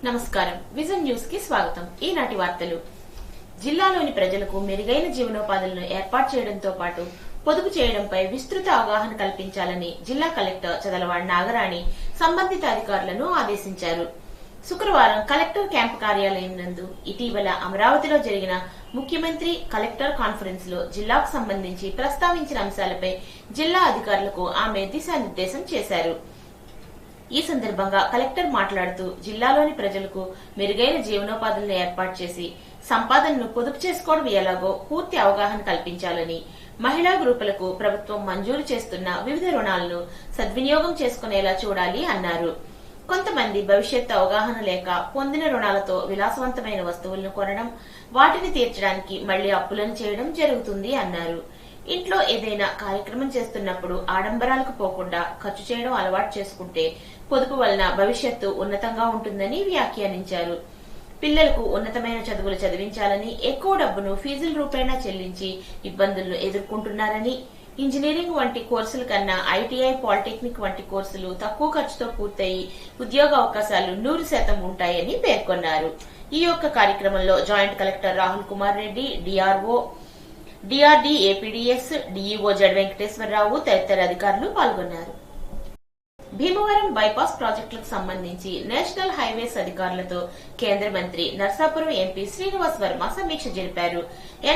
నమస్కారం. Vision news కి స్వాగతం. ఈనాటి వార్తలు. జిల్లాలోని ప్రజలకు మెరుగైన జీవనోపాధులను ఏర్పాటు చేయడంతో పాటు పొదుపు చేయడంపై విస్తృత అవగాహన కల్పించాలని జిల్లా కలెక్టర్ చదలవాడ నాగరాణి సంబంధిత అధికారులను ఆదేశించారు. శుక్రవారం కలెక్టర్ క్యాంపు కార్యాలయం నందు ఇటీవల అమరావతిలో జరిగిన ముఖ్యమంత్రి కలెక్టర్ కాన్ఫరెన్స్ లో జిల్లాకు సంబంధించి ప్రస్తావించిన అంశాలపై జిల్లా అధికారులకు ఆమె దిశానిర్దేశం చేశారు. ఈ సందర్భంగా కలెక్టర్ మాట్లాడుతూ జిల్లాలోని ప్రజలకు మెరుగైన జీవనోపాధులను ఏర్పాటు చేసి సంపాదనను పొదుపు చేసుకోవడం ఎలాగో పూర్తి అవగాహన కల్పించాలని, మహిళా గ్రూపులకు ప్రభుత్వం మంజూరు చేస్తున్న వివిధ రుణాలను సద్వినియోగం చేసుకునేలా చూడాలి అన్నారు. కొంతమంది భవిష్యత్తు అవగాహన లేక పొందిన రుణాలతో విలాసవంతమైన వస్తువులను కొనడం, వాటిని తీర్చడానికి మళ్లీ అప్పులను చేయడం జరుగుతుంది అన్నారు. ఇంట్లో ఏదైనా కార్యక్రమం చేస్తున్నప్పుడు ఆడంబరాలకు పోకుండా ఖర్చు చేయడం అలవాటు చేసుకుంటే పొదుపు వలన భవిష్యత్తు ఉన్నతంగా ఉంటుందని వ్యాఖ్యానించారు. పిల్లలకు ఉన్నతమైన చదువులు చదివించాలని ఎక్కువ డబ్బును ఫీజుల రూపేణా చెల్లించి ఇబ్బందులను ఎదుర్కొంటున్నారని, ఇంజనీరింగ్ వంటి కోర్సుల కన్నా ఐటీఐ, పాలిటెక్నిక్ వంటి కోర్సులు తక్కువ ఖర్చుతో పూర్తయి ఉద్యోగ అవకాశాలు 100% ఉంటాయని పేర్కొన్నారు. ఈ యొక్క కార్యక్రమంలో joint collector Rahul Kumar Reddy, DRO, DRD, APDS, DEO Z Venkateswararao తదితర అధికారులు పాల్గొన్నారు. భీమవరం బైపాస్ ప్రాజెక్టులకు సంబంధించి నేషనల్ హైవేస్ అధికారులతో కేంద్ర మంత్రి నర్సాపురం ఎంపీ శ్రీనివాస్ వర్మ సమీక్ష జరిపారు.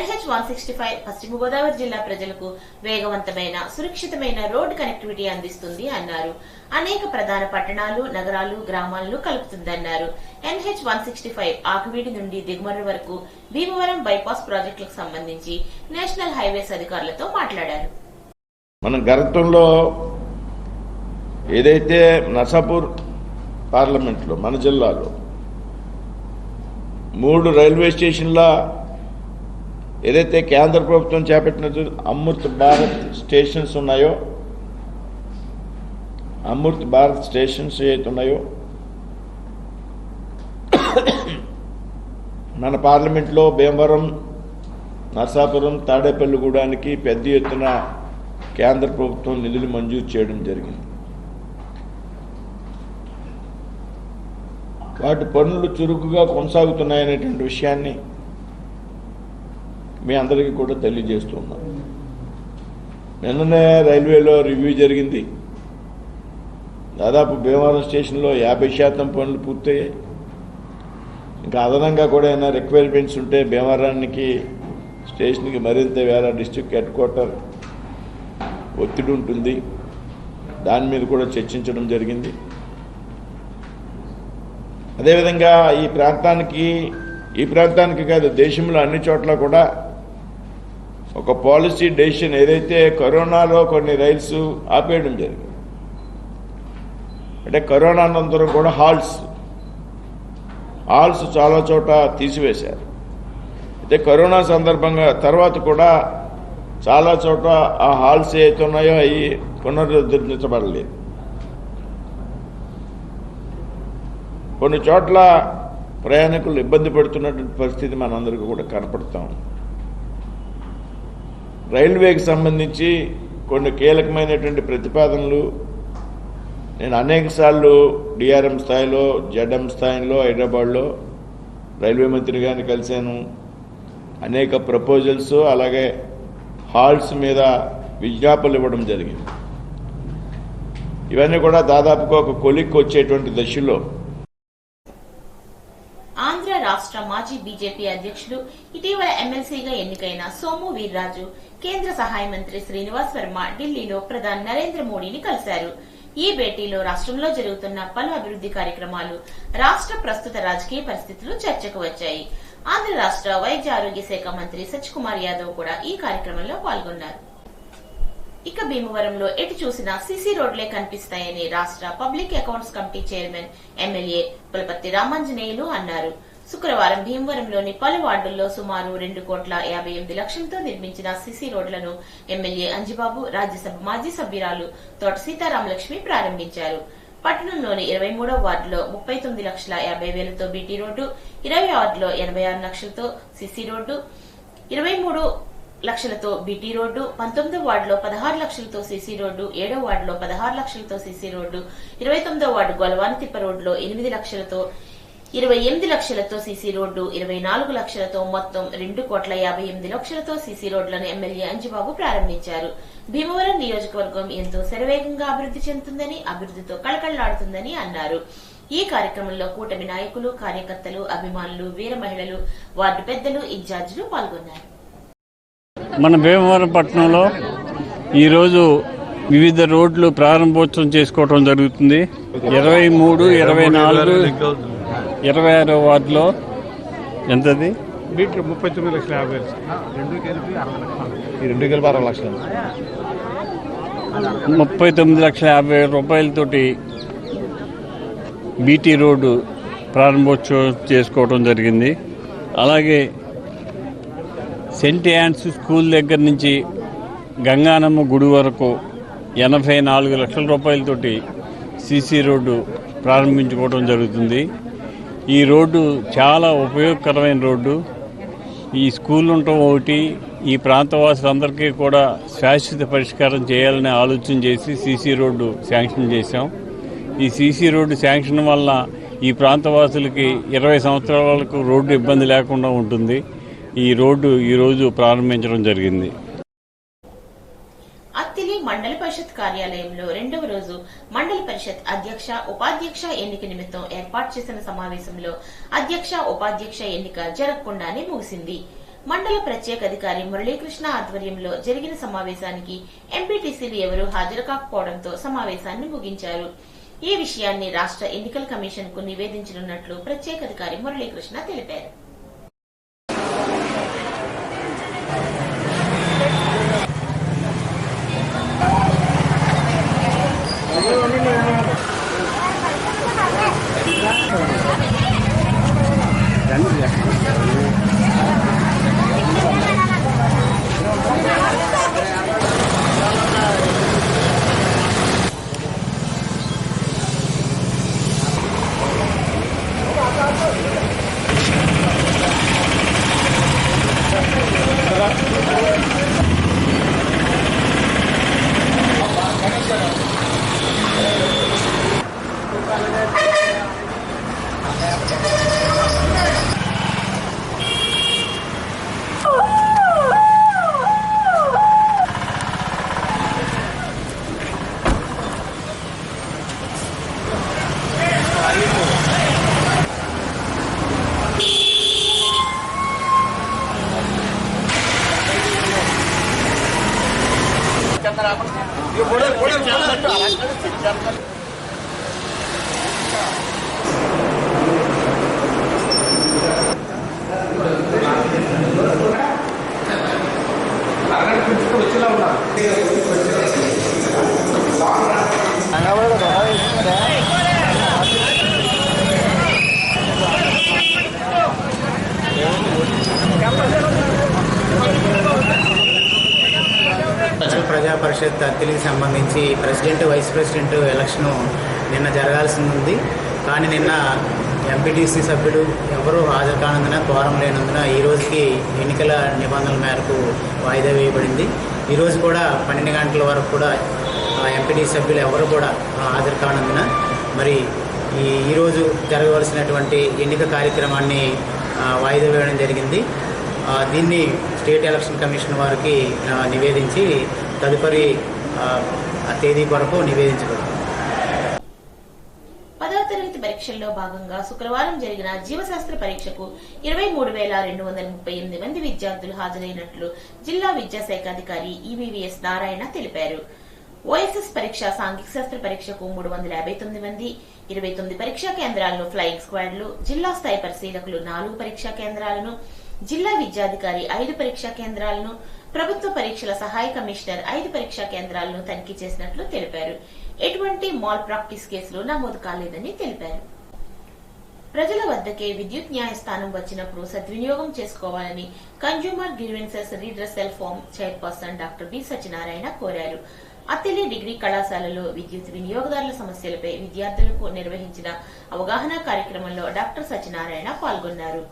NH-165 పశ్చిమ గోదావరి జిల్లా ప్రజలకు వేగవంతమైన, సురక్షితమైన రోడ్డు కనెక్టివిటీ అందిస్తుంది అన్నారు. అనేక ప్రధాన పట్టణాలు, నగరాలు, గ్రామాలను కలుపుతుందన్నారు. NH-165 ఆకువీడి నుండి దిగుమర్రి వరకు భీమవరం బైపాస్ ప్రాజెక్టులకు సంబంధించి నేషనల్ హైవేస్ అధికారులతో మాట్లాడారు. మన గతంలో ఏదైతే నర్సాపూర్ పార్లమెంట్లో మన జిల్లాలో 3 రైల్వే స్టేషన్ల ఏదైతే కేంద్ర ప్రభుత్వం చేపట్టిన అమృత్ భారత్ స్టేషన్స్ ఉన్నాయో, అమృత్ భారత్ స్టేషన్స్ ఏవైతే ఉన్నాయో మన పార్లమెంట్లో భీమవరం, నర్సాపురం, తాడేపల్లిగూడానికి పెద్ద ఎత్తున కేంద్ర ప్రభుత్వం నిధులు మంజూరు చేయడం జరిగింది. వాటి పనులు చురుకుగా కొనసాగుతున్నాయనేటువంటి విషయాన్ని మీ అందరికీ కూడా తెలియజేస్తున్నాం. నిన్ననే రైల్వేలో రివ్యూ జరిగింది. దాదాపు భీమవరం స్టేషన్లో 50% పనులు పూర్తయ్యాయి. ఇంకా అదనంగా కూడా ఏమైనా రిక్వైర్మెంట్స్ ఉంటే భీమవరానికి స్టేషన్కి మరింత వేరే డిస్ట్రిక్ట్ హెడ్ క్వార్టర్ ఒత్తిడి ఉంటుంది. దాని మీద కూడా చర్చించడం జరిగింది. అదేవిధంగా ఈ ప్రాంతానికి కాదు, దేశంలో అన్ని చోట్ల కూడా ఒక పాలసీ డెసిషన్ ఏదైతే కరోనాలో కొన్ని రైల్స్ ఆపేయడం జరిగింది. అంటే కరోనా అనంతరం కూడా హాల్స్ చాలా చోట తీసివేశారు. అయితే కరోనా సందర్భంగా తర్వాత కూడా చాలా చోట ఆ హాల్స్ ఏవైతే ఉన్నాయో అవి పునరుద్ధరించబడలేదు. కొన్ని చోట్ల ప్రయాణికులు ఇబ్బంది పడుతున్నటువంటి పరిస్థితి మనందరికీ కూడా కనపడతాం. రైల్వేకి సంబంధించి కొన్ని కీలకమైనటువంటి ప్రతిపాదనలు నేను అనేక సార్లు డిఆర్ఎం స్థాయిలో, జడ్ఎం స్థాయిలో హైదరాబాద్లో రైల్వే మంత్రి గారిని కలిశాను. అనేక ప్రపోజల్స్ అలాగే హాల్స్ మీద విజ్ఞాపనలు ఇవ్వడం జరిగింది. ఇవన్నీ కూడా దాదాపుగా ఒక కొలిక్కి వచ్చేటువంటి దశలో. ఆంధ్ర రాష్ట్ర మాజీ బీజేపీ అధ్యక్షుడు, ఇటీవల ఎమ్మెల్సీగా ఎన్నికైన సోము వీర్రాజు కేంద్ర సహాయ మంత్రి శ్రీనివాస్ వర్మ ఢిల్లీలో ప్రధాని నరేంద్ర మోడీని కలిశారు. ఈ భేటీలో రాష్ట్రంలో జరుగుతున్న పలు అభివృద్ది కార్యక్రమాలు, రాష్ట్ర ప్రస్తుత రాజకీయ పరిస్థితులు చర్చకు వచ్చాయి. ఆంధ్ర రాష్ట్ర వైద్య ఆరోగ్య శాఖ మంత్రి సత్యకుమార్ యాదవ్ కూడా ఈ కార్యక్రమంలో పాల్గొన్నారు. ఇక భీమవరంలో ఎటు చూసినా సీసీ రోడ్లే కనిపిస్తాయని రాష్ట్ర public accounts committee chairman, MLA Pulaparthi Ramanjaneyulu అన్నారు. శుక్రవారం భీమవరంలోని పలు వార్డుల్లో సుమారు 2,58,00,000తో నిర్మించిన సీసీ రోడ్లను ఎమ్మెల్యే అంజిబాబు, రాజ్యసభ మాజీ సభ్యురాలు తోట సీతారామలక్ష్మి ప్రారంభించారు. పట్టణంలోని 23వ వార్డులో 39,50,000తో బీటీ రోడ్డు, 20 వార్డులో 86 లక్షలతో సీసీ రోడ్డు, 23 లక్షలతో బీటీ రోడ్డు, 19వ వార్డులో 16 లక్షలతో సీసీ రోడ్డు, 7వ వార్డులో 16 లక్షలతో సీసీ రోడ్డు, 29వ వార్డు గొలవానితిప్ప రోడ్డులో 8 లక్షలతో 28 లక్షలతో సీసీ రోడ్డు, 24 లక్షలతో మొత్తం 2,58 లక్షలతో సీసీ రోడ్లను ఎమ్మెల్యే అంజిబాబు ప్రారంభించారు. భీమవరం నియోజకవర్గం ఎంతో శరవేగంగా అభివృద్ధి చెందుతుందని, అభివృద్ధితో కళకళలాడుతుందని అన్నారు. ఈ కార్యక్రమంలో కూటమి నాయకులు, కార్యకర్తలు, అభిమానులు, వీర మహిళలు, వార్డు పెద్దలు, ఇన్ఛార్జీలు పాల్గొన్నారు. మన భీమవరం పట్టణంలో ఈరోజు వివిధ రోడ్లు ప్రారంభోత్సవం చేసుకోవడం జరుగుతుంది. 23, 24, 26 వార్డులో ఎంతది 39,50,000 39,50,000 రూపాయలతోటి బీటీ రోడ్డు ప్రారంభోత్సవం చేసుకోవడం జరిగింది. అలాగే సెంట్ యాన్స్ స్కూల్ దగ్గర నుంచి గంగానమ్మ గుడి వరకు 84 లక్షల రూపాయలతోటి సీసీ రోడ్డు ప్రారంభించుకోవడం జరుగుతుంది. ఈ రోడ్డు చాలా ఉపయోగకరమైన రోడ్డు. ఈ స్కూల్ ఉండటం ఒకటి, ఈ ప్రాంతవాసులందరికీ కూడా శాశ్వత పరిష్కారం చేయాలని ఆలోచన చేసి సీసీ రోడ్డు శాంక్షన్ చేశాం. ఈ సీసీ రోడ్డు శాంక్షన్ వల్ల ఈ ప్రాంతవాసులకి 20 సంవత్సరాల వరకు రోడ్డు ఇబ్బంది లేకుండా ఉంటుంది. ఈ రోడ్డు ఈరోజు ప్రారంభించడం జరిగింది. అత్తిలి మండల పరిషత్ కార్యాలయంలో 2వ రోజు మండల పరిషత్ అధ్యక్ష, ఉపాధ్యక్ష ఎన్నిక నిమిత్తం ఏర్పాటు చేసిన సమావేశంలో అధ్యక్ష, ఉపాధ్యక్ష ఎన్నిక జరగకుండానే ముగిసింది. మండల ప్రత్యేక అధికారి మురళీకృష్ణ ఆధ్వర్యంలో జరిగిన సమావేశానికి ఎంపీటీసీలు ఎవరూ హాజరు కాకపోవడంతో సమావేశాన్ని ముగించారు. ఈ విషయాన్ని రాష్ట్ర ఎన్నికల కమిషన్ కు నివేదించనున్నట్లు ప్రత్యేక అధికారి మురళీకృష్ణ తెలిపారు. ప్రజా పరిషత్ అత్తిలికి సంబంధించి ప్రెసిడెంట్, వైస్ ప్రెసిడెంట్ ఎలక్షన్ నిన్న జరగాల్సి ఉంది. కానీ నిన్న ఎంపీటీసీ సభ్యులు ఎవరూ హాజరు కానందున, కోరం లేనందున ఈ రోజుకి ఎన్నికల నిబంధనల మేరకు వాయిదా వేయబడింది. ఈరోజు కూడా 12 గంటల వరకు కూడా ఎంపీటీసీ సభ్యులు ఎవరు కూడా హాజరు కానందున మరి ఈరోజు జరగవలసినటువంటి ఎన్నిక కార్యక్రమాన్ని వాయిదా వేయడం జరిగింది. దీన్ని స్టేట్ ఎలక్షన్ కమిషన్ వారికి నివేదించి తదుపరి తేదీ కొరకు నివేదించబడింది. 10వ తరగతి పరీక్షల్లో భాగంగా శుక్రవారం జరిగిన జీవశాస్త్ర పరీక్షకు 23,238 మంది విద్యార్థులు హాజరైనట్లు జిల్లా విద్యాశాఖ అధికారి ఈవీవీఎస్ నారాయణ తెలిపారు. ఓఎస్ఎస్ పరీక్ష, సాంఘిక శాస్త్ర పరీక్షకు 359 మంది, 29 పరీక్షా కేంద్రాలను ఫ్లయింగ్ స్క్వాడ్లు, జిల్లా స్థాయి పరిశీలకులు 4 పరీక్షా కేంద్రాలను, జిల్లా విద్యాధికారి 5 పరీక్షా కేంద్రాలను, ప్రభుత్వ పరీక్షల సహాయ కమిషనర్ 5 పరీక్షా కేంద్రాలను తనిఖీ చేసినట్లు తెలిపారు. ఎటువంటి మాల్ ప్రాక్టీస్ కేసులు నమోదు కాలేదని తెలిపారు. ప్రజల వద్దకే విద్యుత్ న్యాయస్థానం వచ్చినప్పుడు సద్వినియోగం చేసుకోవాలని consumer grievances redressal forum chairperson doctor B Satyanarayana కోరారు. అత్తిలి డిగ్రీ కళాశాలలో విద్యుత్ వినియోగదారుల సమస్యలపై విద్యార్థులకు నిర్వహించిన అవగాహన కార్యక్రమంలో డాక్టర్ సత్యనారాయణ పాల్గొన్నారు.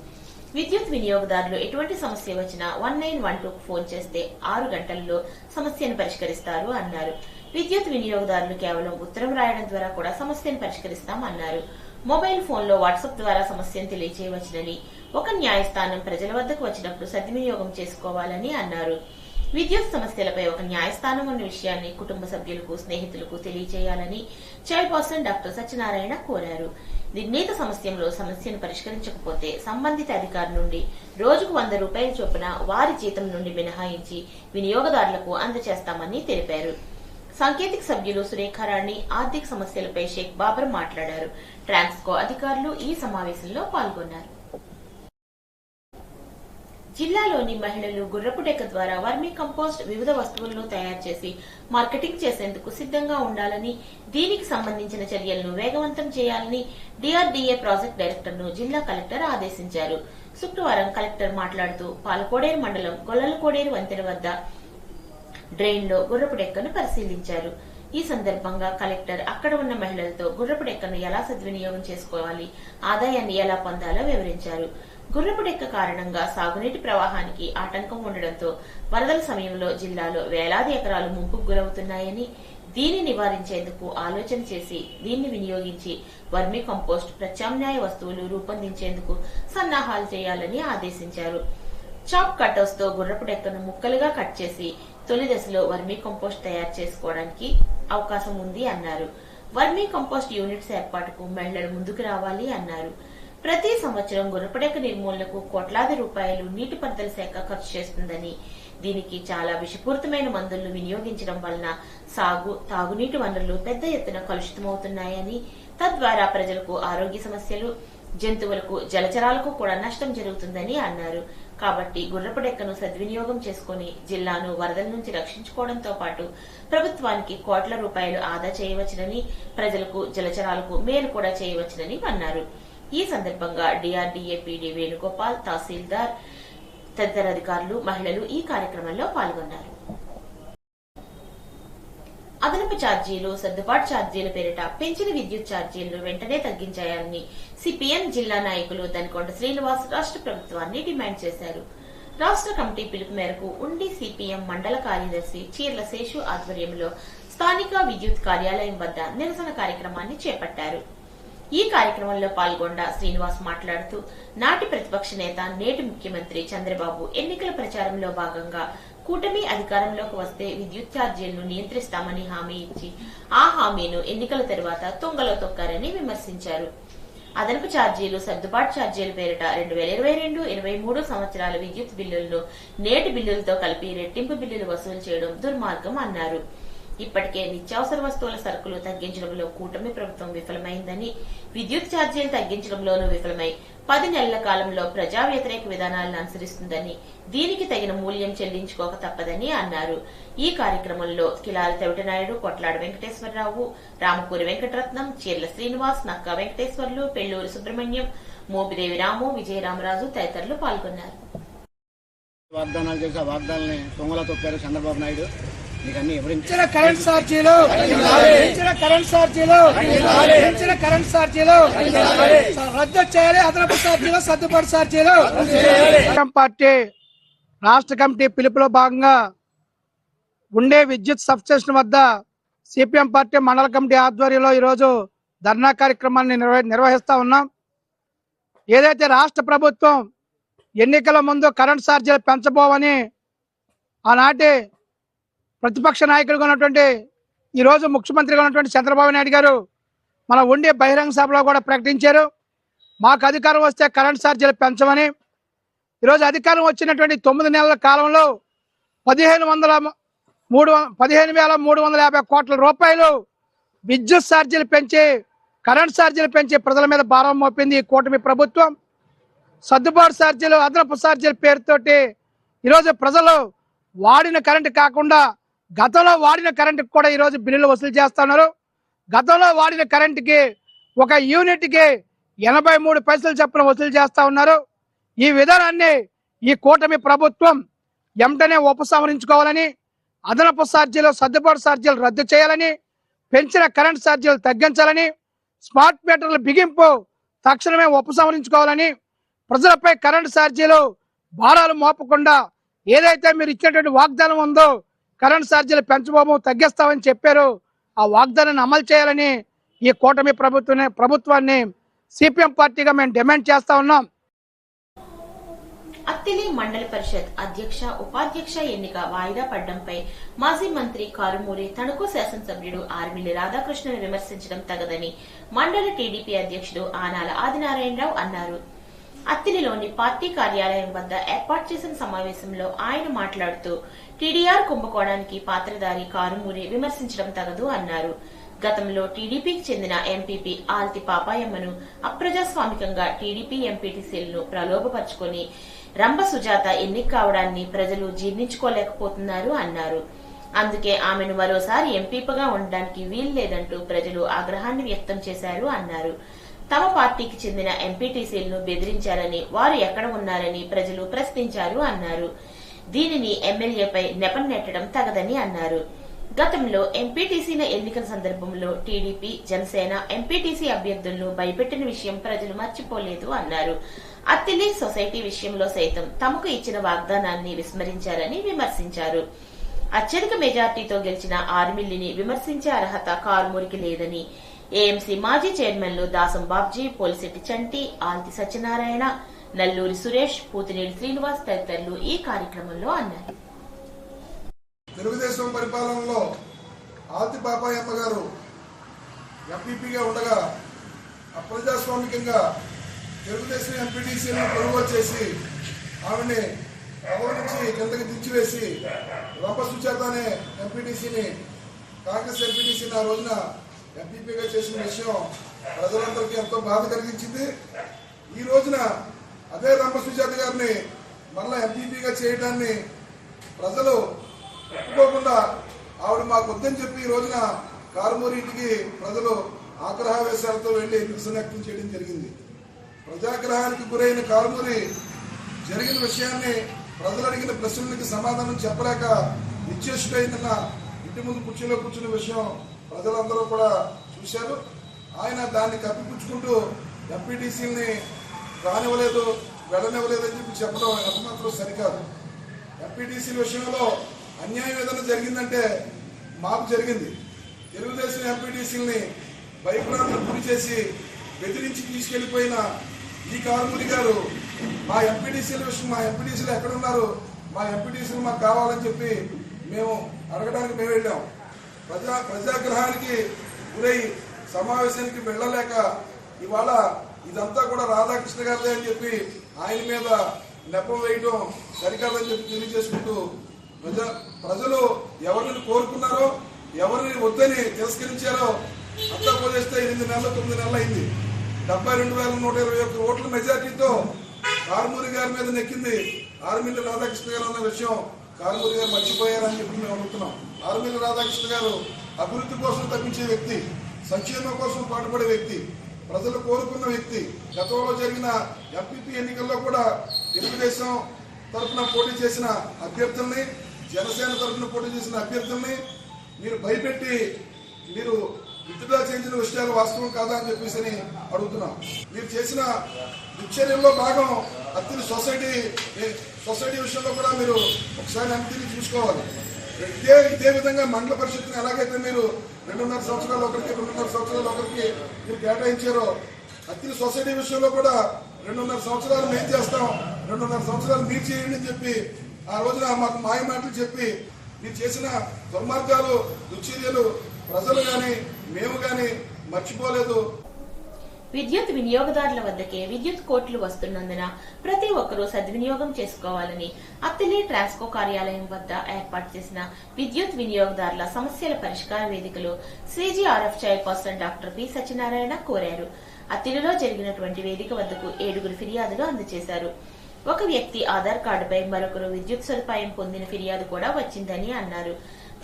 విద్యుత్ వినియోగదారులు ఎటువంటి సమస్య వచ్చినా 1912కు ఫోన్ చేస్తే 6 గంటల్లో సమస్యను పరిష్కరిస్తారు అన్నారు. విద్యుత్ వినియోగదారులు కేవలం ఉత్తరం రాయడం ద్వారా కూడా సమస్యను పరిష్కరిస్తామన్నారు. మొబైల్ ఫోన్లో వాట్సాప్ ద్వారా సమస్యను తెలియజేయవచ్చునని, ఒక న్యాయస్థానం ప్రజల వద్దకు వచ్చినప్పుడు సద్వినియోగం చేసుకోవాలని అన్నారు. విద్యుత్ సమస్యలపై ఒక న్యాయస్థానం ఉన్న విషయాన్ని కుటుంబ సభ్యులకు, స్నేహితులకు తెలియజేయాలని చైర్పర్సన్ డాక్టర్ సత్యనారాయణ కోరారు. నిర్ణీత సమస్యను పరిష్కరించకపోతే సంబంధిత అధికారి నుండి రోజుకు 100 రూపాయల చొప్పున వారి జీతం నుండి మినహాయించి వినియోగదారులకు అందజేస్తామని తెలిపారు. సాంకేతిక సభ్యులు సురేఖారాణి, ఆర్థిక సమస్యలపై షేక్ బాబర్ మాట్లాడారు. ట్రాన్స్కో అధికారులు ఈ సమావేశంలో పాల్గొన్నారు. జిల్లాలోని మహిళలు గుర్రపు డెక్క ద్వారా వర్మీ కంపోస్ట్ వివిధ వస్తువులను తయారు చేసి మార్కెటింగ్ చేసేందుకు సిద్ధంగా ఉండాలని, దీనికి సంబంధించిన చర్యలను వేగవంతం చేయాలని డిఆర్డీఏ ప్రాజెక్ట్ డైరెక్టర్ను జిల్లా కలెక్టర్ ఆదేశించారు. శుక్రవారం కలెక్టర్ మాట్లాడుతూ పాలకోడేరు మండలం గొల్లలకోడేరు వంతెన వద్ద డ్రైన్లో గుర్రపు డెక్కను పరిశీలించారు. ఈ సందర్భంగా కలెక్టర్ అక్కడ ఉన్న మహిళలతో గుర్రపు డెక్కను ఎలా సద్వినియోగం చేసుకోవాలి, ఆదాయాన్ని ఎలా పొందాలో వివరించారు. గుర్రపు డెక్క కారణంగా సాగునీటి ప్రవాహానికి ఆటంకం ఉండడంతో వరదల సమయంలో జిల్లాలో వేలాది ఎకరాలు ముంపుకు గురవుతున్నాయని, దీన్ని నివారించేందుకు ఆలోచన చేసి దీన్ని వినియోగించి వర్మీ కంపోస్ట్ ప్రత్యామ్నాయ వస్తువులు రూపొందించేందుకు సన్నాహాలు చేయాలని ఆదేశించారు. చాప్ కటర్స్ తో గుర్రపు డెక్కను ముక్కలుగా కట్ చేసి తొలి దశలో వర్మీ కంపోస్ట్ తయారు చేసుకోవడానికి అవకాశం ఉంది అన్నారు. వర్మీ కంపోస్ట్ యూనిట్స్ ఏర్పాటుకు మహిళలు ముందుకు రావాలి అన్నారు. ప్రతి సంవత్సరం గుర్రపు డెక్క నిర్మూలనకు కోట్లాది రూపాయలు నీటిపారుదల శాఖ ఖర్చు చేస్తుందని, దీనికి చాలా విషపూరితమైన మందులను వినియోగించడం వలన తాగునీటి వనరులు పెద్ద ఎత్తున కలుషితమవుతున్నాయని, తద్వారా ప్రజలకు ఆరోగ్య సమస్యలు, జంతువులకు, జలచరాలకు కూడా నష్టం జరుగుతుందని అన్నారు. కాబట్టి గుర్రపు డెక్కను సద్వినియోగం చేసుకుని జిల్లాను వరదల నుంచి రక్షించుకోవడంతో పాటు ప్రభుత్వానికి కోట్ల రూపాయలు ఆదా చేయవచ్చునని, ప్రజలకు, జలచరాలకు మేలు కూడా చేయవచ్చునని అన్నారు. ఈ సందర్భంగా డిఆర్డీఏ పీడీ వేణుగోపాల్, తహసీల్దార్ తదితర అధికారులు, మహిళలు ఈ కార్యక్రమంలో పాల్గొన్నారు. అదనపు ఛార్జీలు, సర్దుబాటు ఛార్జీల పేరిట పెంచిన విద్యుత్ ఛార్జీలను వెంటనే తగ్గించాలని సిపిఎం జిల్లా నాయకులు దనికొండ శ్రీనివాస్ రాష్ట్ర ప్రభుత్వాన్ని డిమాండ్ చేశారు. రాష్ట్ర కమిటీ పిలుపు మేరకు ఉండి సిపిఎం మండల కార్యదర్శి చీర్ల శేషు ఆధ్వర్యంలో స్థానిక విద్యుత్ కార్యాలయం వద్ద నిరసన కార్యక్రమాన్ని చేపట్టారు. ఈ కార్యక్రమంలో పాల్గొన్న శ్రీనివాస్ మాట్లాడుతూ, నాటి ప్రతిపక్ష నేత, నేటి ముఖ్యమంత్రి చంద్రబాబు ఎన్నికల ప్రచారంలో భాగంగా కూటమి అధికారంలోకి వస్తే విద్యుత్ ఛార్జీలను నియంత్రిస్తామని హామీ ఇచ్చి ఆ హామీను ఎన్నికల తర్వాత తుంగలో తొక్కారని విమర్శించారు. అదనపు ఛార్జీలు, సర్దుబాటు ఛార్జీల పేరిట 2022-23 సంవత్సరాల విద్యుత్ బిల్లులను నేటి బిల్లులతో కలిపి రెట్టింపు బిల్లులు వసూలు చేయడం దుర్మార్గం అన్నారు. ఇప్పటికే నిత్యావసర వస్తువుల సరుకులు తగ్గించడంలో కూటమి ప్రభుత్వం విఫలమైందని, విద్యుత్ ఛార్జీలు తగ్గించడంలోనూ విఫలమై 10 నెలల కాలంలో ప్రజా వ్యతిరేక విధానాలను అనుసరిస్తుందని, దీనికి తగిన మూల్యం చెల్లించుకోక తప్పదని అన్నారు. ఈ కార్యక్రమంలో కిలారి తవిటనాయుడు, కొట్లాడ వెంకటేశ్వరరావు, రామపూరి వెంకటరత్నం, చీర్ల శ్రీనివాస్, నక్కా వెంకటేశ్వర్లు, పెళ్లూరి సుబ్రహ్మణ్యం, మోపిదేవి రాము, విజయరామరాజు తదితరులు పాల్గొన్నారు. వాగ్దానాలు చేసి ఆ వాగ్దానాన్ని తుంగలో తొక్కారు చంద్రబాబు నాయుడు. పెంచిన కరెంట్ ఛార్జీలు రద్దు చేయాలి. అదనపు ఛార్జీలు, సర్దుబాటు ఛార్జీలు. పార్టీ రాష్ట్ర కమిటీ పిలుపులో భాగంగా ఉండే విద్యుత్ సబ్స్టేషన్ వద్ద సిపిఎం పార్టీ మండల కమిటీ ఆధ్వర్యంలో ఈరోజు ధర్నా కార్యక్రమాన్ని నిర్వహిస్తా ఉన్నాం. ఏదైతే రాష్ట్ర ప్రభుత్వం ఎన్నికల ముందు కరెంట్ ఛార్జీలు పెంచబోవని ఆనాటి ప్రతిపక్ష నాయకుడిగా ఉన్నటువంటి, ఈరోజు ముఖ్యమంత్రిగా ఉన్నటువంటి చంద్రబాబు నాయుడు గారు మన ఉండే బహిరంగ సభలో కూడా ప్రకటించారు. మాకు అధికారం వస్తే కరెంట్ ఛార్జీలు పెంచమని. ఈరోజు అధికారం వచ్చినటువంటి 9 నెలల కాలంలో 15,350 కోట్ల రూపాయలు విద్యుత్ ఛార్జీలు పెంచి, కరెంట్ ఛార్జీలు పెంచి ప్రజల మీద భారం మోపింది ఈ కూటమి ప్రభుత్వం. సర్దుబాటు ఛార్జీలు, అదనపు ఛార్జీల పేరుతోటి ఈరోజు ప్రజలు వాడిన కరెంటు కాకుండా గతంలో వాడిన కరెంటుకి కూడా ఈరోజు బిల్లులు వసూలు చేస్తున్నారు. గతంలో వాడిన కరెంటుకి ఒక యూనిట్కి 83 పైసలు చొప్పున వసూలు చేస్తా ఉన్నారు. ఈ విధానాన్ని ఈ కూటమి ప్రభుత్వం వెంటనే ఉపసంహరించుకోవాలని, అదనపు ఛార్జీలు, సర్దుబాటు ఛార్జీలు రద్దు చేయాలని, పెంచిన కరెంట్ ఛార్జీలు తగ్గించాలని, స్మార్ట్ మీటర్ల బిగింపు తక్షణమే ఉపసంహరించుకోవాలని, ప్రజలపై కరెంట్ ఛార్జీలు భారాలు మోపకుండా ఏదైతే మీరు ఇచ్చినటువంటి వాగ్దానం ఉందో కరెంట్ ఛార్జీలు పెంచబోము, తగ్గిస్తామని చెప్పారు, ఆ వాగ్దానాన్ని అమలు చేయాలని ఈ కూటమి ప్రభుత్వాన్ని సిపిఎం పార్టీగా మేము డిమాండ్ చేస్తా ఉన్నాం. అత్తిలి మండల పరిషత్ అధ్యక్ష ఉపాధ్యక్ష ఎన్నిక వాయిదా పడ్డంపై మాజీ మంత్రి కారుమూరి తణుకు శాసనసభ్యుడు ఆర్మిల్లి రాధాకృష్ణను విమర్శించడం తగదని మండల టీడీపీ అధ్యక్షుడు ఆనాల ఆదినారాయణరావు అన్నారు. అత్తిలిలోని పార్టీ కార్యాలయం వద్ద ఏర్పాటు చేసిన సమావేశంలో ఆయన మాట్లాడుతూ టీడీఆర్ కుంభకోణానికి పాత్రధారి కారుమూరి విమర్శించడం తగదు అన్నారు. గతంలో టీడీపీకి చెందిన ఎంపీపీ ఆల్తి పాపాయమ్మను అప్రజాస్వామికంగా టీడీపీ ఎంపీటీసీలను ప్రలోభపరుచుకుని రంభ సుజాత ఎన్నిక కావడాన్ని ప్రజలు జీర్ణించుకోలేకపోతున్నారు అన్నారు. అందుకే ఆమెను మరోసారి ఎంపీగా ఉండడానికి వీల్లేదంటూ ప్రజలు ఆగ్రహాన్ని వ్యక్తం చేశారు అన్నారు. తమ పార్టీకి చెందిన ఎంపీటీసీలను బెదిరించారని, వారు ఎక్కడ ఉన్నారని ప్రజలు ప్రశ్నించారు అన్నారు. దీనిని ఎమ్మెల్యేపై నెపం నెట్టడం తగదని అన్నారు. గతంలో ఎంపీటీసీల ఎన్నికల సందర్భంలో టీడీపీ, జనసేన ఎంపీటీసీ అభ్యర్థులను భయపెట్టిన విషయం ప్రజలు మర్చిపోలేదు అన్నారు. అత్తిలి సొసైటీ విషయంలో సైతం తమకు ఇచ్చిన వాగ్దానాన్ని విస్మరించారని విమర్శించారు. అత్యధిక మెజార్టీతో గెలిచిన ఆర్మిల్లిని విమర్శించే అర్హత కారుమూరికి లేదని ఏఎంసీ మాజీ చైర్మన్లు దాసం బాబ్జీ, పోలిశెట్టి చంటి, ఆల్తి సత్యనారాయణ, నల్లూరి సురేష్, పూతినేని శ్రీనివాస్ తదితరులు ఈ కార్యక్రమంలో అన్నారు. తెలుగుదేశం పరిపాలనలో ఆల్తి పాపాయమ్మ గారు ఎంపీపీగా ఉండగా అప్రజాస్వామికంగా తెలుగుదేశం ఎంపీటీసీలను కొనుగోలు చేసి ఆమెని పదవి నుంచి కిందకి దించివేసి రంప సుచేత అనే ఎంపీటీసీని, కాంగ్రెస్ ఎంపీటీసీని ఆ రోజున ఎంపీపీగా చేసిన విషయం ప్రజలందరికీ ఎంతో బాధ కలిగించింది. ఈ రోజున అదే రంప సుచేత గారిని మళ్ళా ఎంపీపీగా చేయడాన్ని ప్రజలు ఒప్పుకోకుండా ఆవిడ మాకు వద్దని చెప్పి ఈ రోజున కారుమూరి ఇంటికి ప్రజలు ఆగ్రహావేశాలతో వెళ్లి నిరసన వ్యక్తం చేయడం జరిగింది. ప్రజాగ్రహానికి గురైన కారుమూరి జరిగిన విషయాన్ని, ప్రజలు అడిగిన ప్రశ్నలకి సమాధానం చెప్పలేక నిశ్చేష్టుడైన ఇంటి ముందు కుర్చీలో కూర్చున్న విషయం ప్రజలందరూ కూడా చూశారు. ఆయన దాన్ని కప్పిపుచ్చుకుంటూ ఎంపీటీసీని రానివ్వలేదు, వెళ్ళనివ్వలేదని చెప్పి చెప్పడం ఎంతమాత్రం సరికాదు. ఎంపీటీసీల విషయంలో అన్యాయం ఏదైనా జరిగిందంటే మాకు జరిగింది. తెలుగుదేశం ఎంపీటీసీలని భయభ్రాంతులకు గురి చేసి బెదిరించి తీసుకెళ్లిపోయిన ఈ కారుమూరి గారు మా ఎంపీటీసీల విషయం, మా ఎంపీటీసీలు ఎక్కడున్నారు, మా ఎంపీటీసీలు మాకు కావాలని చెప్పి మేము అడగడానికి మేము వెళ్ళాం. ప్రజాగ్రహానికి గురై సమావేశానికి వెళ్ళలేక ఇవాళ ఇదంతా కూడా రాధాకృష్ణ గారిదే అని చెప్పి ఆయన మీద నెపం వేయడం సరికాదని చెప్పి తెలియజేసుకుంటూ ప్రజలు ఎవరిని కోరుకున్నారో, ఎవరిని వద్దని తిరస్కరించారో అంతా పోజేస్తే 8 నెలలు 9 నెలలు అయింది. 72,121 ఓట్ల మెజార్టీతో కారుమూరి గారి మీద నెక్కింది ఆర్మిల్లి రాధాకృష్ణ గారు అన్న విషయం కారుమూరి గారు మర్చిపోయారని చెప్పి మేము అడుగుతున్నాం. ఆర్మిల్లి రాధాకృష్ణ గారు అభివృద్ధి కోసం తప్పించే వ్యక్తి, సంక్షేమం కోసం పాటుపడే వ్యక్తి, ప్రజలు కోరుకున్న వ్యక్తి. గతంలో జరిగిన ఎంపీపీ ఎన్నికల్లో కూడా తెలుగుదేశం తరఫున పోటీ చేసిన అభ్యర్థుల్ని, జనసేన తరఫున పోటీ చేసిన అభ్యర్థుల్ని మీరు భయపెట్టి మీరు విత్డ్రా చేయించిన విషయాలు వాస్తవం కాదా అని చెప్పేసి అడుగుతున్నాం. మీరు చేసిన దుశ్చర్యల్లో భాగం అత్తిలి సొసైటీ విషయంలో కూడా మీరు ఒకసారి అత్తిని చూసుకోవాలి. ఇదే విధంగా మండల పరిషత్ని ఎలాగైతే మీరు 2.5 సంవత్సరాలు ఒకరికి, 2.5 సంవత్సరాలు ఒకరికి మీరు కేటాయించారో, అత్తిలి సొసైటీ విషయంలో కూడా 2.5 సంవత్సరాలు మేము చేస్తాం, 2.5 సంవత్సరాలు మీరు చేయండి అని చెప్పి ఆ రోజున మాకు మాయ మాటలు చెప్పి మీరు చేసిన దుర్మార్గాలు, దుశ్చర్యలు ప్రజలు గాని మేము గాని మర్చిపోలేదు. విద్యుత్ వినియోగదారుల వద్దకే విద్యుత్ కోట్లు వస్తున్నందున ప్రతి ఒక్కరూ సద్వినియోగం చేసుకోవాలని అత్తిలి ట్రాన్స్కో కార్యాలయం వద్ద ఏర్పాటు చేసిన విద్యుత్ వినియోగదారుల సమస్యల పరిష్కార వేదికలో CGRF chairperson doctor P Satyanarayana కోరారు. అత్తిలిలో జరిగినటువంటి వేదిక వద్దకు 7 ఫిర్యాదులు అందజేశారు. ఒక వ్యక్తి ఆధార్ కార్డుపై మరొకరు విద్యుత్ సదుపాయం పొందిన ఫిర్యాదు కూడా వచ్చిందని అన్నారు.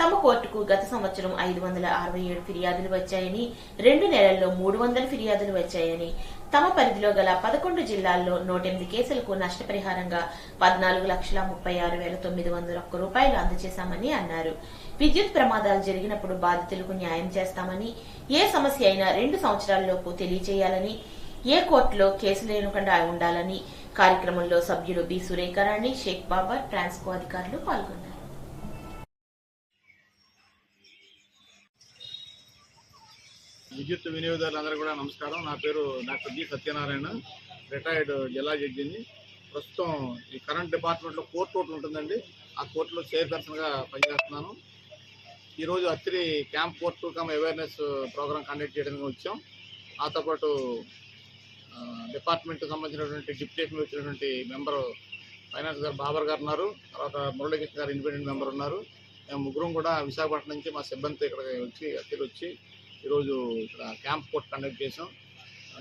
తమ కోర్టుకు గత సంవత్సరం 567 ఫిర్యాదులు వచ్చాయని, 2 నెలల్లో 300 ఫిర్యాదులు వచ్చాయని, తమ పరిధిలో గల 11 జిల్లాల్లో 108 కేసులకు నష్టపరిహారంగా 14,36,901 రూపాయలు అందజేశామని అన్నారు. విద్యుత్ ప్రమాదాలు జరిగినప్పుడు బాధితులకు న్యాయం చేస్తామని, ఏ సమస్య అయినా 2 సంవత్సరాల్లోపు తెలియజేయాలని, ఏ కోర్టులో కేసు లేకుండా ఉండాలని కార్యక్రమంలో సభ్యులు బి సురేఖరాణి, షేక్ బాబర్, ట్రాన్స్కో అధికారులు పాల్గొన్నారు. విద్యుత్ వినియోగదారులందరూ కూడా నమస్కారం. నా పేరు డాక్టర్ జి సత్యనారాయణ, రిటైర్డ్ జిల్లా జడ్జిని. ప్రస్తుతం ఈ కరెంట్ డిపార్ట్మెంట్లో కోర్టు ఒకటి ఉంటుందండి, ఆ కోర్టులో చైర్పర్సన్గా పనిచేస్తున్నాను. ఈరోజు అత్తిరి camp court awareness program conduct చేయడానికి వచ్చాం. నాతో పాటు డిపార్ట్మెంట్కి సంబంధించినటువంటి డిప్యూటేషన్ వచ్చినటువంటి మెంబరు ఫైనాన్స్ గారు బాబర్ గారు ఉన్నారు, తర్వాత మురళీకృష్ణ గారు ఇండిపెండెంట్ మెంబర్ ఉన్నారు. మేము ముగ్గురం కూడా విశాఖపట్నం నుంచి మా సిబ్బందితో ఇక్కడికి వచ్చి అత్తిరి వచ్చి ఈరోజు ఇక్కడ క్యాంప్ కోర్ట్ కండక్ట్ చేసాం.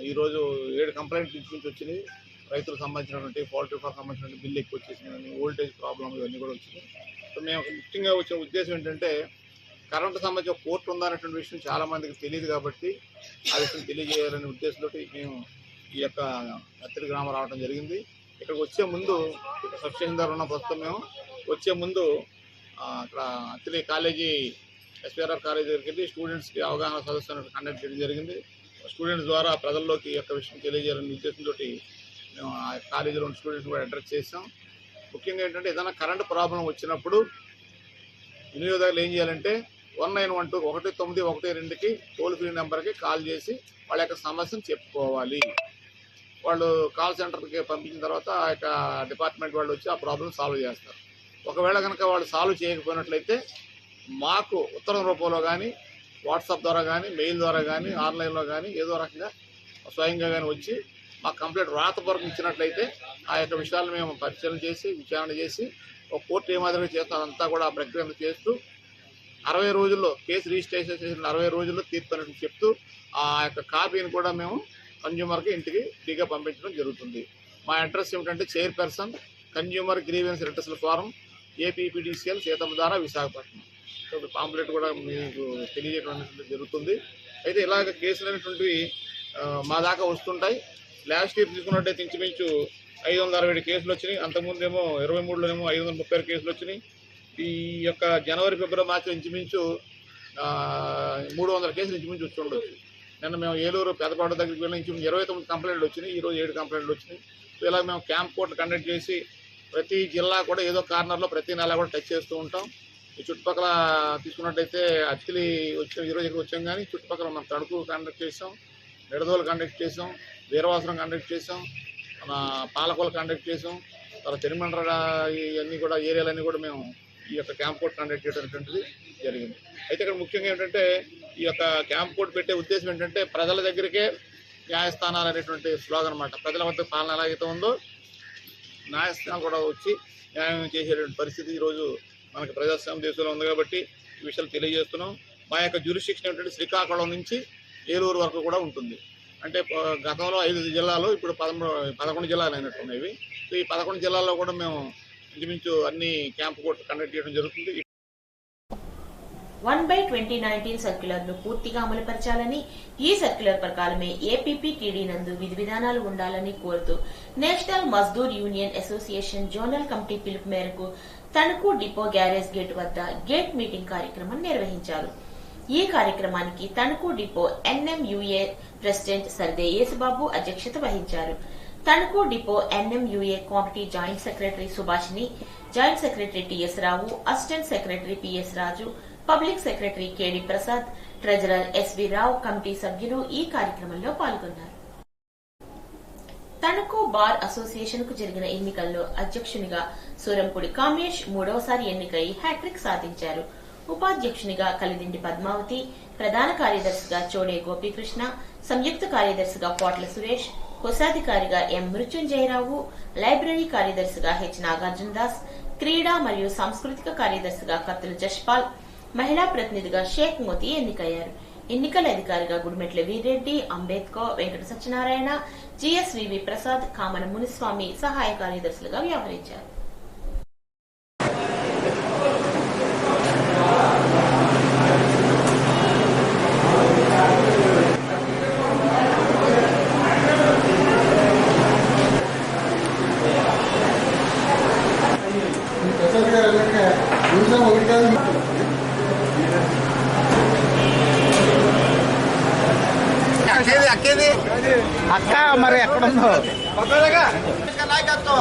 ఈరోజు 7 కంప్లైంట్లు నుంచి వచ్చినాయి. రైతులకు సంబంధించినటువంటి పౌల్ట్రీ ఫార్మ్ సంబంధించిన బిల్లు ఎక్కువ వచ్చేసినాయి, ఓల్టేజ్ ప్రాబ్లం ఇవన్నీ కూడా వచ్చినాయి. సో మేము ముఖ్యంగా వచ్చిన ఉద్దేశం ఏంటంటే కరెంటు సంబంధించిన కోర్టు ఉందనేటువంటి విషయం చాలామందికి తెలియదు కాబట్టి ఆ విషయం తెలియజేయాలనే ఉద్దేశంతో మేము ఈ యొక్క అత్తిరి గ్రామం రావడం జరిగింది. ఇక్కడికి వచ్చే ముందు ఇక్కడ సబ్స్టేషన్ ద్వారా ఉన్న ప్రస్తుతం మేము వచ్చే ముందు ఇక్కడ అత్తిరి కాలేజీ ఎస్పీఆర్ఆర్ కాలేజీ దగ్గరికి వెళ్ళి స్టూడెంట్స్కి అవగాహన సదస్సు కండక్ట్ చేయడం జరిగింది. స్టూడెంట్స్ ద్వారా ప్రజల్లోకి ఈ యొక్క విషయం తెలియజేయాలనే ఉద్దేశంతో మేము ఆ కాలేజీలో ఉన్న స్టూడెంట్స్ కూడా అడ్రస్ చేసాం. ముఖ్యంగా ఏంటంటే ఏదైనా కరెంటు ప్రాబ్లం వచ్చినప్పుడు వినియోగదారులు ఏం చేయాలంటే 1912 1912కి టోల్ ఫ్రీ నెంబర్కి కాల్ చేసి వాళ్ళ యొక్క సమస్యను చెప్పుకోవాలి. వాళ్ళు కాల్ సెంటర్కి పంపించిన తర్వాత ఆ యొక్క డిపార్ట్మెంట్ వాళ్ళు వచ్చి ఆ ప్రాబ్లం సాల్వ్ చేస్తారు. ఒకవేళ కనుక వాళ్ళు సాల్వ్ చేయకపోయినట్లయితే మాకు ఉత్తరం రూపంలో కానీ, వాట్సాప్ ద్వారా కానీ, మెయిల్ ద్వారా కానీ, ఆన్లైన్లో కానీ ఏదో రకంగా స్వయంగా కానీ వచ్చి మాకు కంప్లీట్ రాతపూర్వకం ఇచ్చినట్లయితే ఆ యొక్క విషయాలను మేము పరిశీలన చేసి విచారణ చేసి ఒక కోర్టు ఏ మాదిరిగా చేస్తాం అదంతా కూడా ఆ ప్రక్రియ చేస్తూ 60 రోజుల్లో కేసు రిజిస్ట్రేషన్ చేసిన 60 రోజుల్లో తీర్పు అనేది చెప్తూ ఆ యొక్క కాపీని కూడా మేము కన్జ్యూమర్కి ఇంటికి ఫ్రీగా పంపించడం జరుగుతుంది. మా అడ్రస్ ఏమిటంటే chairperson, consumer grievance redressal forum, APPDCL, Seethammadhara, Visakhapatnam. Pamphlet కూడా మీకు తెలియజేయడం జరుగుతుంది. అయితే ఇలాగ కేసులు అనేటువంటివి మా దాకా వస్తుంటాయి. లాస్ట్ ఇయర్ తీసుకున్నట్టయితే ఇంచుమించు 567 కేసులు వచ్చినాయి. అంతకుముందేమో 23లోనేమో 536 కేసులు వచ్చినాయి. ఈ యొక్క జనవరి, ఫిబ్రవరి, మార్చిలో ఇంచుమించు 300 కేసులు ఇంచుమించు వచ్చి ఉండొచ్చు. నిన్న మేము ఏలూరు పెదపాడు దగ్గరికి వెళ్ళిన ఇంచుమించు 29 కంప్లైంట్లు వచ్చినాయి. ఈరోజు 7 కంప్లైంట్లు వచ్చినాయి. సో ఇలా మేము క్యాంప్ కోర్టు కండక్ట్ చేసి ప్రతి జిల్లా కూడా ఏదో కార్నర్లో ప్రతి నెల కూడా టచ్ చేస్తూ ఉంటాం. ఈ చుట్టుపక్కల తీసుకున్నట్టయితే అత్తిలి వచ్చాం, ఈరోజు ఇక్కడ వచ్చాం. కానీ చుట్టుపక్కల మనం తణుకు కండక్ట్ చేసాం, నిడదోలు కండక్ట్ చేసాం, వీరవాసరం కండక్ట్ చేసాం, మన పాలకొల కండక్ట్ చేసాం, తర్వాత తిరుమండ్ర ఇవన్నీ కూడా ఏరియాలన్నీ కూడా మేము ఈ యొక్క క్యాంప్ కోర్ట్ కండక్ట్ చేయడం జరిగింది. అయితే ఇక్కడ ముఖ్యంగా ఏంటంటే ఈ యొక్క క్యాంప్ కోర్ట్ పెట్టే ఉద్దేశం ఏంటంటే ప్రజల దగ్గరికే న్యాయస్థానాలు అనేటువంటి స్లోగన్ అన్నమాట. ప్రజల వద్ద పాలన ఎలాగైతే ఉందో న్యాయస్థానాలు కూడా వచ్చి న్యాయం చేసేటువంటి పరిస్థితి ఈరోజు మనకి ప్రజాస్వామ్య దేశంలో ఉంది కాబట్టి ఈ విషయాలు తెలియజేస్తున్నాం. మా యొక్క జ్యూరిస్డిక్షన్ ఏంటంటే శ్రీకాకుళం నుంచి ఏలూరు వరకు కూడా ఉంటుంది. అంటే గతంలో 5 జిల్లాలు, ఇప్పుడు 11 జిల్లాలు అయినట్టున్నాయి. సో ఈ 11 జిల్లాల్లో కూడా మేము ఇంచుమించు అన్ని క్యాంప్ కోర్టు కండక్ట్ చేయడం జరుగుతుంది. 1/2019 సర్క్యులర్ ను పూర్తిగా అమలుపరచాలని, ఈ సర్క్యులర్ ప్రకారమే ఏపీపీటీడీ నందు విధి విధానాలు ఉండాలని కోరుతూ national Mazdoor union association zonal committee పిలుపు మేరకు తణుకు డిపో గ్యారేజ్ గేట్ వద్ద గేట్ మీటింగ్ కార్యక్రమం నిర్వహించారు. ఈ కార్యక్రమానికి Tanuku depot NMUA president Sarde Yesubabu అధ్యక్షత వహించారు. Tanuku depot NMUA committee joint secretary Subhashini, joint secretary TS Rao, assistant secretary PS Raju, public secretary KD Prasad, treasurer SV Rao, committee సభ్యులు ఈ కార్యక్రమంలో పాల్గొన్నారు. తణుకు బార్ అసోసియేషన్ కు జరిగిన ఎన్నికల్లో అధ్యక్షునిగా సూరంపూడి కామేష్ 3వసారి ఎన్నికై హ్యాట్రిక్ సాధించారు. ఉపాధ్యక్షునిగా కలిదిండి పద్మావతి, ప్రధాన కార్యదర్శిగా చోడే గోపీకృష్ణ, సంయుక్త కార్యదర్శిగా పోట్ల సురేష్, కోశాధికారిగా ఎం మృత్యుంజయరావు, లైబ్రరీ కార్యదర్శిగా హెచ్ నాగార్జున దాస్, క్రీడా మరియు సాంస్కృతిక కార్యదర్శిగా కత్తుల జష్పాల్, మహిళా ప్రతినిధిగా షేక్ మోతి ఎన్నికయ్యారు. ఎన్నికల అధికారిగా గుడిమెట్ల వీర్రెడ్డి, అంబేద్కర్, వెంకట సత్యనారాయణ, జిఎస్వివి ప్రసాద్, కామన మునిస్వామి సహాయ కార్యదర్శులుగా వ్యవహరించారు. అక్క మరి ఎక్కడుందో నాయకత్వం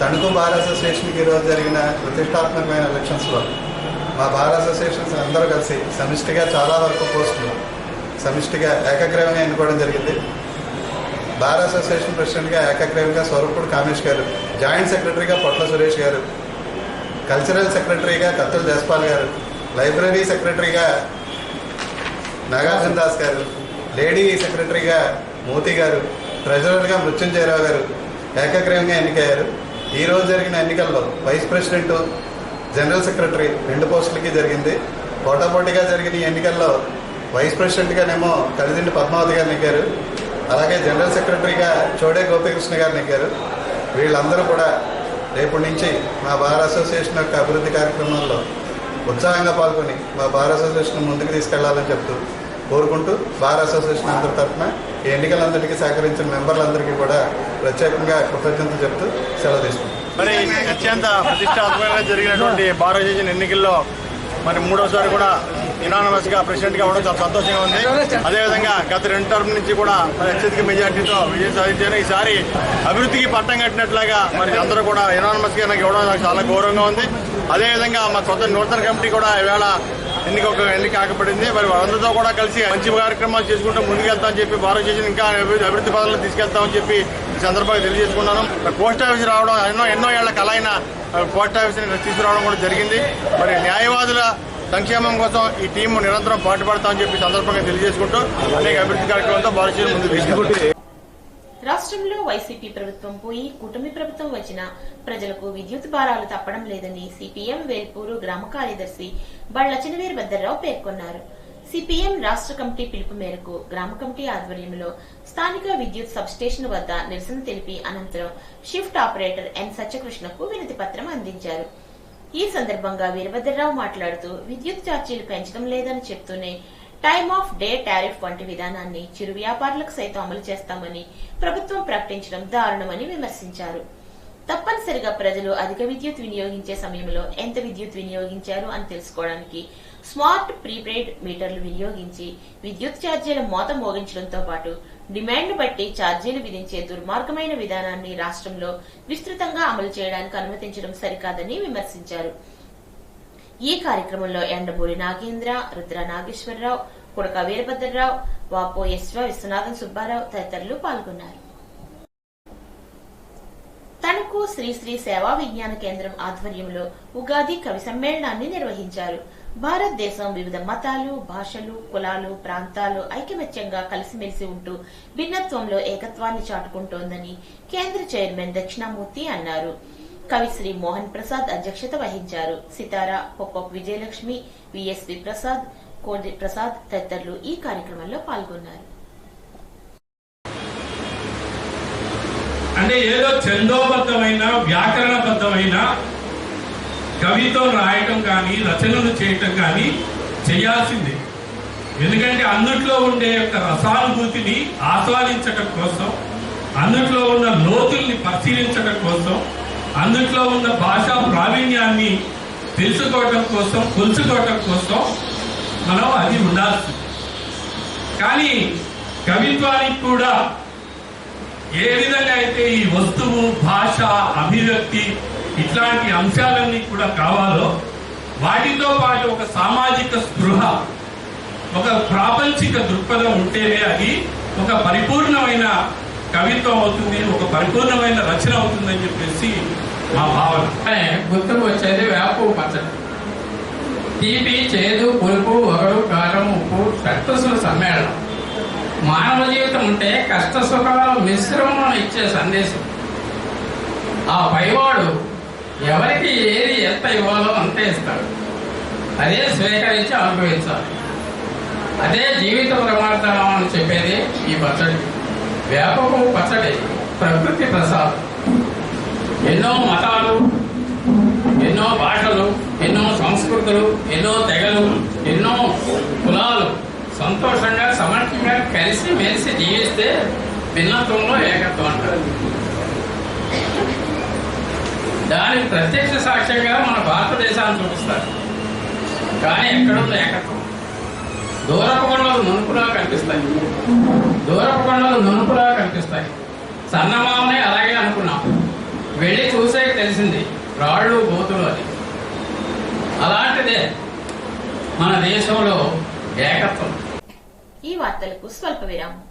తణుకు బార్ అసోసియేషన్కి ఈరోజు జరిగిన ప్రతిష్టాత్మకమైన ఎలక్షన్స్లో మా బార్ అసోసియేషన్స్ అందరూ కలిసి సమిష్టిగా చాలా వరకు పోస్టులు సమిష్టిగా ఏకగ్రీవంగా ఎన్నుకోవడం జరిగింది. బార్ అసోసియేషన్ ప్రెసిడెంట్గా ఏకగ్రీవంగా స్వరూపుడు కామేష్ గారు, జాయింట్ సెక్రటరీగా పొట్ల సురేష్ గారు, కల్చరల్ సెక్రటరీగా కత్తుల జస్పాల్ గారు, లైబ్రరీ సెక్రటరీగా నాగార్జున దాస్ గారు, లేడీ సెక్రటరీగా మోతీ గారు, ట్రెజరర్గా మృత్యుంజయరావు గారు ఏకగ్రీవంగా ఎన్నికయ్యారు. ఈరోజు జరిగిన ఎన్నికల్లో వైస్ ప్రెసిడెంట్, జనరల్ సెక్రటరీ 2 పోస్టులకి జరిగింది. పోటాపోటీగా జరిగిన ఈ ఎన్నికల్లో వైస్ ప్రెసిడెంట్గానేమో కలిదిండి పద్మావతి గారు నెగ్గారు. అలాగే జనరల్ సెక్రటరీగా చోడే గోపీకృష్ణ గారు నెగ్గారు. వీళ్ళందరూ కూడా రేపటి నుంచి మా బార్ అసోసియేషన్ యొక్క అభివృద్ధి కార్యక్రమాల్లో ఉత్సాహంగా పాల్గొని మా బార్ అసోసియేషన్ ముందుకు తీసుకెళ్లాలని చెప్తూ కోరుకుంటూ బార్ అసోసియేషన్ అందరి తరఫున ఈ ఎన్నికలందరికీ సహకరించిన మెంబర్లందరికీ కూడా ప్రత్యేకంగా కృతజ్ఞతలు చెప్తూ సెలవు తీసుకుంటాం. మరి అత్యంత ప్రతిష్టాత్మకంగా జరిగినటువంటి బార్ అసోసియేషన్ ఎన్నికల్లో మరి 3వసారి కూడా యునానిమస్ గా ప్రెసిడెంట్ గా ఉండడం చాలా సంతోషంగా ఉంది. అదేవిధంగా గత 2 టర్మ్ నుంచి కూడా మరి అత్యధిక మెజార్టీతో విజయం సాధించారు. ఈసారి అభివృద్ధికి పట్టం కట్టినట్లుగా మరి అందరూ కూడా యునానిమస్ గా నాకు ఇవ్వడం నాకు చాలా గౌరవంగా ఉంది. అదేవిధంగా మా కొత్త నూతన కమిటీ కూడా ఈవేళ ఎన్నిక ఆకపడింది. మరి వాళ్ళందరితో కూడా కలిసి మంచి కార్యక్రమాలు చేసుకుంటూ ముందుకెళ్తామని చెప్పి బార్ అసోసియేషన్ ఇంకా అభివృద్ధి పదాలను తీసుకెళ్తామని చెప్పి ఈ సందర్భంగా తెలియజేసుకున్నాను. పోస్ట్ ఆఫీస్ రావడం ఎన్నో ఏళ్ల కల అయిన పోస్ట్ ఆఫీస్ని తీసుకురావడం కూడా జరిగింది. మరి న్యాయవాదుల సంక్షేమం కోసం ఈ టీం నిరంతరం పాటుపడతామని చెప్పి సందర్భంగా తెలియజేసుకుంటూ అనేక అభివృద్ధి కార్యక్రమాలతో బార్ అసోసియేషన్ ముందుకు తీసుకెళ్తారు. రాష్ట్రంలో వైసీపీ ప్రభుత్వం పోయి కూటమి ప్రభుత్వం వచ్చినా ప్రజలకు విద్యుత్ భారాలు తప్పడం లేదని సిపిఎం వేల్పూరు గ్రామ కార్యదర్శి బళ్ల చినవీరభద్రరావు పేర్కొన్నారు. సిపిఎం రాష్ట్ర కమిటీ పిలుపు మేరకు గ్రామ కమిటీ ఆధ్వర్యంలో స్థానిక విద్యుత్ సబ్ స్టేషన్ వద్ద నిరసన తెలిపి అనంతరం షిఫ్ట్ ఆపరేటర్ ఎన్ సత్యకృష్ణకు వినతి పత్రం అందించారు. ఈ సందర్భంగా వీరభద్రరావు మాట్లాడుతూ విద్యుత్ ఛార్జీలు పెంచడం లేదని చెప్తూనే టైమ్ ఆఫ్ డే టారిఫ్ వంటి విధానాన్ని చిరు వ్యాపారులకు సైతం అమలు చేస్తామని ప్రభుత్వం ప్రకటించడం దారుణమని విమర్శించారు. తప్పనిసరిగా ప్రజలు అధిక విద్యుత్ వినియోగించే సమయంలో ఎంత విద్యుత్ వినియోగించారు అని తెలుసుకోవడానికి స్మార్ట్ ప్రీపెయిడ్ మీటర్లు వినియోగించి విద్యుత్ ఛార్జీల మోత మోగించడంతో పాటు డిమాండ్ బట్టి ఛార్జీలు విధించే దుర్మార్గమైన విధానాన్ని రాష్ట్రంలో విస్తృతంగా అమలు చేయడానికి అనుమతించడం సరికాదని విమర్శించారు. ఈ కార్యక్రమంలో ఎండబూరి నాగేంద్ర, రుద్ర నాగేశ్వరరావు, కుడక వీరభద్రరావు, వాపో విశ్వనాథన్ సుబ్బారావు తదితరులు పాల్గొన్నారు. తణుకు శ్రీశ్రీ సేవా విజ్ఞాన కేంద్రం ఆధ్వర్యంలో ఉగాది కవి సమ్మేళనాన్ని నిర్వహించారు. భారతదేశం వివిధ మతాలు, భాషలు, కులాలు, ప్రాంతాలు ఐకమత్యంగా కలిసిమెలిసి ఉంటూ భిన్నత్వంలో ఏకత్వాన్ని చాటుకుంటోందని కేంద్ర చైర్మన్ దక్షిణామూర్తి అన్నారు. కవిశ్రీ మోహన్ ప్రసాద్ అధ్యక్షత వహించారు. సితారా, పొప్పప్ విజయలక్ష్మి, విఎస్వి ప్రసాద్, కోడి ప్రసాద్ తదితరులు ఈ కార్యక్రమంలో పాల్గొన్నారు. అంటే ఏదో ఛందోబద్ధమైన వ్యాకరణబద్ధమైన కవితో రాయటం కానీ రచనలు చేయటం కానీ చేయాల్సిందే. ఎందుకంటే అందుట్లో ఉండే యొక్క రసానుభూతిని ఆస్వాదించటం కోసం, అందుట్లో ఉన్న లోతుల్ని పరిశీలించటం కోసం, అందుట్లో ఉన్న భాషా ప్రావీణ్యాన్ని తెలుసుకోవటం కోసం, కొలుచుకోవటం కోసం మనం అది ఉండాల్సింది. కానీ కవిత్వానికి కూడా ఏ విధంగా అయితే ఈ వస్తువు, భాష, అభివ్యక్తి ఇట్లాంటి అంశాలన్నీ కూడా కావాలో వాటితో పాటు ఒక సామాజిక స్పృహ, ఒక ప్రాపంచిక దృక్పథం ఉంటేనే అది ఒక పరిపూర్ణమైన కవిత్వం అవుతుంది, ఒక పరిపూర్ణమైన రచన అవుతుందని చెప్పేసి మా భావన. గుర్తుకు వచ్చేది వేపు పచ్చడి. తీపి, చేదు, పులుపు, ఒగరు, కారం, ఉప్పు షట్రసుల సమ్మేళనం. మానవ జీవితం ఉంటే కష్ట సుఖాలు మిశ్రమం ఇచ్చే సందేశం. ఆ పైవాడు ఎవరికి ఏది ఎంత ఇవ్వాలో అంతే ఇస్తాడు. అదే స్వీకరించి అనుభవించాలి. అదే జీవిత ప్రమాణం అని చెప్పేది ఈ పచ్చడి. వేపపు పచ్చడి ప్రకృతి ప్రసాదం. ఎన్నో మతాలు, ఎన్నో భాషలు, ఎన్నో సంస్కృతులు, ఎన్నో తెగలు, ఎన్నో కులాలు సంతోషంగా సమర్థంగా కలిసి మెలిసి జీవిస్తే భిన్నత్వంలో ఏకత్వం అంటారు. దానికి ప్రత్యక్ష సాక్ష్యంగా మన భారతదేశాన్ని చూపిస్తారు. కానీ ఎక్కడుంది ఏకత్వం? దూరపు కొండలు నునుపులా కనిపిస్తాయి, దూరపు కొండలు నునుపులా కనిపిస్తాయి. సన్నమామనే అలాగే అనుకున్నాం, వెళ్ళి చూసే తెలిసింది రాళ్ళు బోతులు అని. అలాంటిదే మన దేశంలో ఏకత్వం. ఈ వార్తలకు స్వల్ప విరామం.